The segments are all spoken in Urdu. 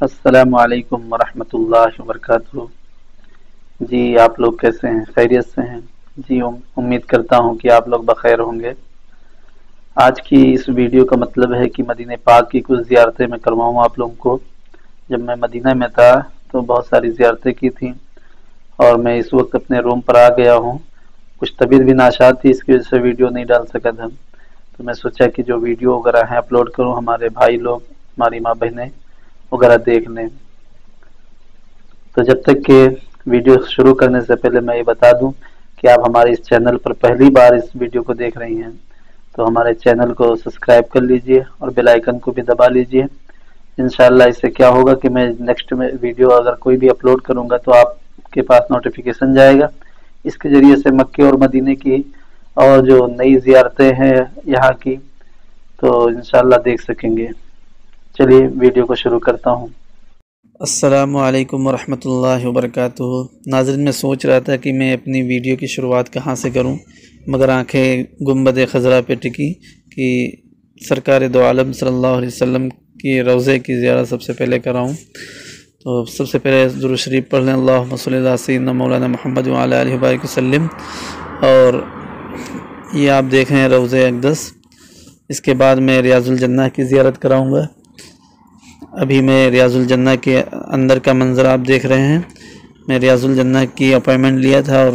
السلام علیکم ورحمۃ اللہ وبرکاتہ۔ جی آپ لوگ کیسے ہیں؟ خیریت سے ہیں؟ جی امید کرتا ہوں کہ آپ لوگ بخیر ہوں گے۔ آج کی اس ویڈیو کا مطلب ہے کہ مدینہ پاک کی کچھ زیارتیں میں کرواؤں آپ لوگوں کو۔ جب میں مدینہ میں تھا تو بہت ساری زیارتیں کی تھیں اور میں اس وقت اپنے روم پر آ گیا ہوں۔ کچھ طبیعت بھی ناساز تھی، اس کی وجہ سے ویڈیو نہیں ڈال سکا تھا، تو میں سوچا کہ جو ویڈیو وغیرہ ہیں اپلوڈ کروں، ہمارے بھائی لوگ، ہماری ماں بہنیں وغیرہ دیکھ لیں۔ تو جب تک کہ ویڈیو شروع کرنے سے پہلے میں یہ بتا دوں کہ آپ ہمارے اس چینل پر پہلی بار اس ویڈیو کو دیکھ رہی ہیں تو ہمارے چینل کو سبسکرائب کر لیجئے اور بیل آئیکن کو بھی دبا لیجئے۔ انشاءاللہ اس سے کیا ہوگا کہ میں نیکسٹ میں ویڈیو اگر کوئی بھی اپلوڈ کروں گا تو آپ کے پاس نوٹیفیکیشن جائے گا۔ اس کے ذریعے سے مکے اور مدینے کی اور جو نئی زیارتیں ہیں یہاں کی تو انشاءاللہ دیکھ سکیں گے۔ چلیے ویڈیو کو شروع کرتا ہوں۔ السلام علیکم ورحمۃ اللہ وبرکاتہ۔ ناظرین، میں سوچ رہا تھا کہ میں اپنی ویڈیو کی شروعات کہاں سے کروں، مگر آنکھیں گنبد خضرا پہ ٹکی کہ سرکار دو عالم صلی اللہ علیہ وسلم کی روضے کی زیارت سب سے پہلے کراؤں۔ تو سب سے پہلے درود شریف پڑھ لیں، اللہم صلی علی سیدنا مولانا محمد وعلی آلہ وبارک وسلم۔ اور یہ آپ دیکھ رہے ہیں روضہ اقدس۔ اس کے بعد میں ریاض الجنہ کی زیارت کراؤں گا۔ ابھی میں ریاض الجنہ کے اندر کا منظر آپ دیکھ رہے ہیں۔ میں ریاض الجنہ کی اپائنمنٹ لیا تھا اور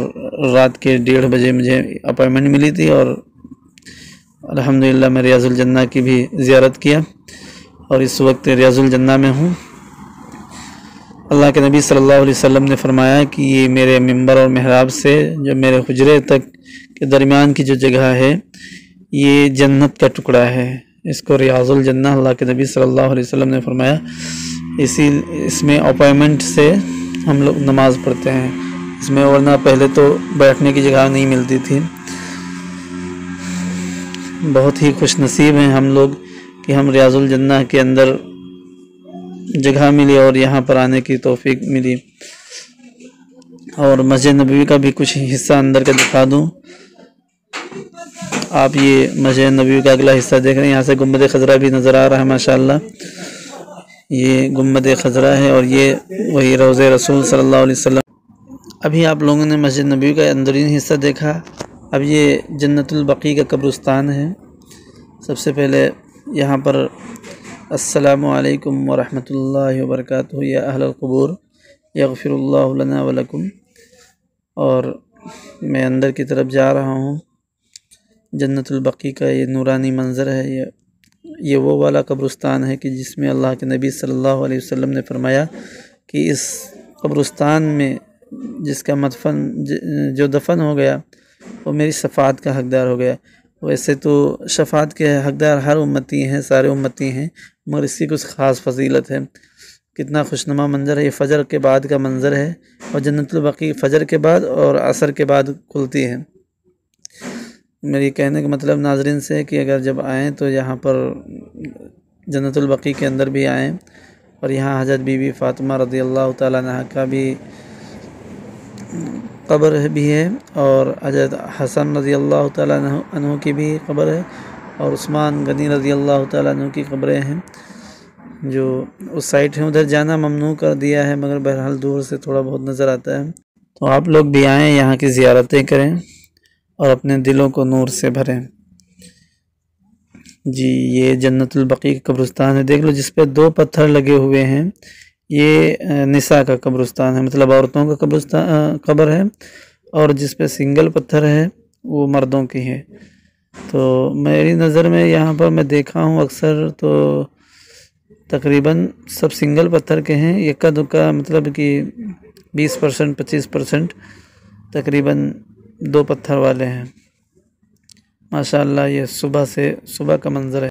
رات کے 1:30 بجے مجھے اپائنمنٹ ملی تھی، اور الحمدللہ میں ریاض الجنہ کی بھی زیارت کیا اور اس وقت ریاض الجنہ میں ہوں۔ اللہ کے نبی صلی اللہ علیہ وسلم نے فرمایا کہ یہ میرے منبر اور محراب سے جو میرے حجرے تک کے درمیان کی جو جگہ ہے یہ جنت کا ٹکڑا ہے، اس کو ریاض الجنہ اللہ کے نبی صلی اللہ علیہ وسلم نے فرمایا۔ اس میں اپائنمنٹ سے ہم لوگ نماز پڑھتے ہیں اس میں، ورنہ پہلے تو بیٹھنے کی جگہ نہیں ملتی تھی۔ بہت ہی خوش نصیب ہیں ہم لوگ کہ ہم ریاض الجنہ کے اندر جگہ ملی اور یہاں پر آنے کی توفیق ملی۔ اور مسجد نبوی کا بھی کچھ حصہ اندر کا دکھا دوں۔ آپ یہ مسجد نبوی کا اگلا حصہ دیکھ رہے ہیں، یہاں سے گنبد خضرا بھی نظر آ رہا ہے ماشاءاللہ۔ یہ گنبد خضرا ہے اور یہ وہی روضہ رسول صلی اللہ علیہ وسلم۔ ابھی آپ لوگوں نے مسجد نبوی کا اندرونی حصہ دیکھا، اب یہ جنت البقیع کا قبرستان ہے۔ سب سے پہلے یہاں پر السلام علیکم ورحمۃ اللہ وبرکاتہ یا اہل القبور یغفر اللہ لنا ولکم، اور میں اندر کی طرف جا رہا ہوں۔ جنت البقیع کا یہ نورانی منظر ہے۔ یہ وہ والا قبرستان ہے کہ جس میں اللہ کے نبی صلی اللہ علیہ وسلم نے فرمایا کہ اس قبرستان میں جس کا مدفن جو دفن ہو گیا وہ میری شفاعت کا حقدار ہو گیا۔ ویسے تو شفاعت کے حقدار ہر امتی ہیں، سارے امتی ہیں، مگر اس کی کچھ خاص فضیلت ہے۔ کتنا خوشنما منظر ہے، یہ فجر کے بعد کا منظر ہے، اور جنت البقیع فجر کے بعد اور عصر کے بعد کھلتی ہے۔ میری کہنے کا مطلب ناظرین سے ہے کہ اگر جب آئیں تو یہاں پر جنت البقیع کے اندر بھی آئیں، اور یہاں حضرت بی بی فاطمہ رضی اللہ تعالیٰ عنہ کا بھی قبر بھی ہے، اور حضرت حسن رضی اللہ تعالیٰ عنہ کی بھی قبر ہے، اور عثمان غنی رضی اللہ تعالیٰ عنہ کی قبریں ہیں جو اس سائٹ ہیں۔ ادھر جانا ممنوع کر دیا ہے، مگر بہرحال دور سے تھوڑا بہت نظر آتا ہے۔ تو آپ لوگ بھی آئیں، یہاں کی زیارتیں کریں اور اپنے دلوں کو نور سے بھریں۔ جی یہ جنت البقیع کا قبرستان ہے، دیکھ لو جس پہ 2 پتھر لگے ہوئے ہیں، یہ نساء کا قبرستان ہے، مطلب عورتوں کا قبر ہے، اور جس پہ سنگل پتھر ہے وہ مردوں کی ہے۔ تو میری نظر میں یہاں پر میں دیکھا ہوں اکثر تو تقریباً سب سنگل پتھر کے ہیں، یکا دکا مطلب کہ 20% 25% تقریباً 2 پتھر والے ہیں۔ ماشاءاللہ یہ صبح کا منظر ہے۔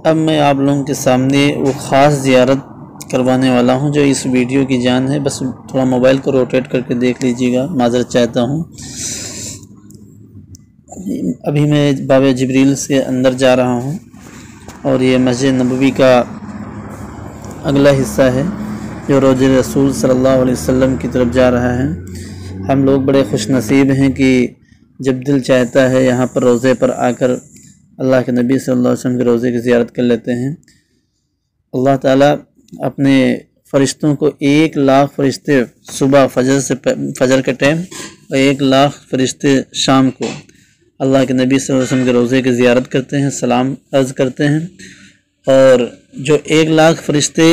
اب میں آپ لوگوں کے سامنے وہ خاص زیارت کروانے والا ہوں جو اس ویڈیو کی جان ہے، بس تھوڑا موبائل کو روٹیٹ کر کے دیکھ لیجیے گا، معذرت چاہتا ہوں۔ ابھی میں باب جبریل سے اندر جا رہا ہوں، اور یہ مسجد نبوی کا اگلا حصہ ہے جو روضہ رسول صلی اللہ علیہ وسلم کی طرف جا رہا ہے۔ ہم لوگ بڑے خوش نصیب ہیں کہ جب دل چاہتا ہے یہاں پر روضے پر آ کر اللہ کے نبی صلی اللہ علیہ وسلم کے روضے کی زیارت کر لیتے ہیں۔ اللہ تعالیٰ اپنے فرشتوں کو 1,00,000 فرشتے صبح فجر کے ٹائم اور 1,00,000 فرشتے شام کو اللہ کے نبی صلی اللہ علیہ وسلم کے روضے کی زیارت کرتے ہیں، سلام عرض کرتے ہیں۔ اور جو 1,00,000 فرشتے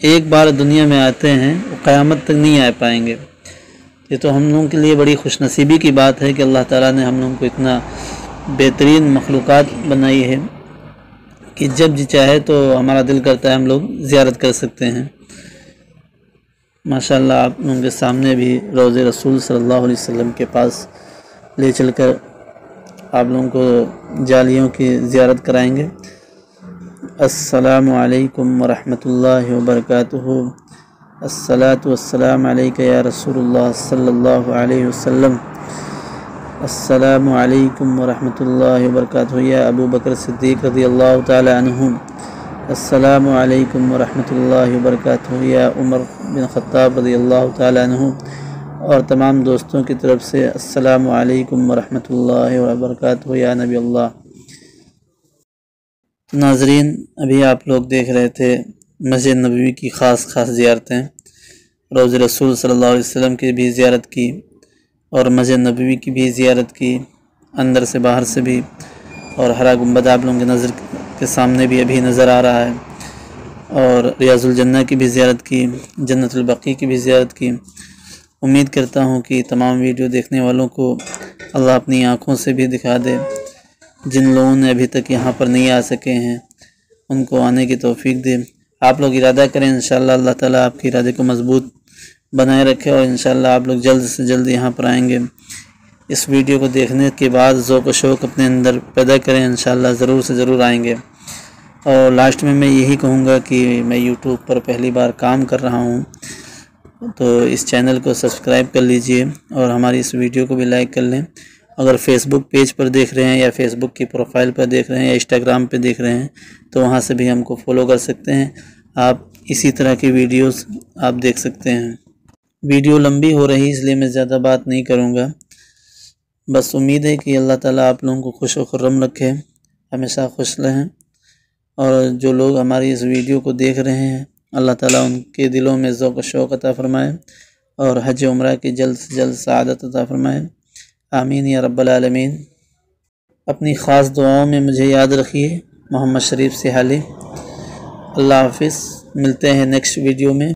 ایک بار دنیا میں آتے ہیں وہ قیامت تک نہیں آ پائیں گے۔ یہ تو ہم لوگوں کے لیے بڑی خوش نصیبی کی بات ہے کہ اللہ تعالیٰ نے ہم لوگوں کو اتنا بہترین مخلوقات بنائی ہے کہ جب جی چاہے تو ہمارا دل کرتا ہے ہم لوگ زیارت کر سکتے ہیں۔ ماشاءاللہ آپ لوگوں کے سامنے بھی روض رسول صلی اللہ علیہ وسلم کے پاس لے چل کر آپ لوگوں کو جالیوں کی زیارت کرائیں گے۔ السلام علیکم ورحمۃ اللہ وبرکاتہ۔ الصلاۃ والسلام علیک یا رسول اللہ صلی اللہ علیہ وسلم۔ السلام علیکم ورحمۃ اللہ وبرکاتہ یا ابو بکر صدیق رضی اللہ تعالی عنہ۔ السلام علیکم ورحمۃ اللہ وبرکاتہ یا عمر بن خطاب رضی اللہ تعالی عنہ۔ اور تمام دوستوں کی طرف سے السلام علیکم ورحمۃ اللہ وبرکاتہ یا نبی اللہ۔ ناظرین، ابھی آپ لوگ دیکھ رہے تھے مسجد نبوی کی خاص زیارتیں، روض رسول صلی اللہ علیہ وسلم کی بھی زیارت کی اور مسجد نبوی کی بھی زیارت کی، اندر سے باہر سے بھی، اور ہرا گنبد آپ لوگوں کے نظر کے سامنے بھی ابھی نظر آ رہا ہے، اور ریاض الجنہ کی بھی زیارت کی، جنت البقیع کی بھی زیارت کی۔ امید کرتا ہوں کہ تمام ویڈیو دیکھنے والوں کو اللہ اپنی آنکھوں سے بھی دکھا دے۔ جن لوگوں نے ابھی تک یہاں پر نہیں آ سکے ہیں ان کو آنے کی توفیق دے۔ آپ لوگ ارادہ کریں، انشاءاللہ اللہ تعالیٰ آپ کے ارادے کو مضبوط بنائے رکھے اور انشاءاللہ آپ لوگ جلد سے جلد یہاں پر آئیں گے۔ اس ویڈیو کو دیکھنے کے بعد ذوق و شوق اپنے اندر پیدا کریں، انشاءاللہ ضرور سے ضرور آئیں گے۔ اور لاسٹ میں یہی کہوں گا کہ میں یوٹیوب پر پہلی بار کام کر رہا ہوں، تو اس چینل کو سبسکرائب کر لیجئے اور ہماری اس ویڈیو کو بھی لائک کر لیں۔ اگر فیس بک پیج پر دیکھ رہے ہیں یا فیس بک کی پروفائل پر دیکھ رہے ہیں یا انسٹاگرام پہ دیکھ رہے ہیں تو وہاں سے بھی ہم کو فالو کر سکتے ہیں۔ آپ اسی طرح کی ویڈیوز آپ دیکھ سکتے ہیں۔ ویڈیو لمبی ہو رہی اس لیے میں زیادہ بات نہیں کروں گا، بس امید ہے کہ اللہ تعالیٰ آپ لوگوں کو خوش و خرم رکھے، ہمیشہ خوش رہیں، اور جو لوگ ہماری اس ویڈیو کو دیکھ رہے ہیں اللہ تعالیٰ ان کے دلوں میں ذوق و شوق عطا فرمائے اور حج عمرہ کی جلد سے جلد سعادت عطا فرمائے، آمین یا رب العالمین۔ اپنی خاص دعاؤں میں مجھے یاد رکھیے۔ محمد شریف سہالی۔ اللہ حافظ، ملتے ہیں نیکسٹ ویڈیو میں۔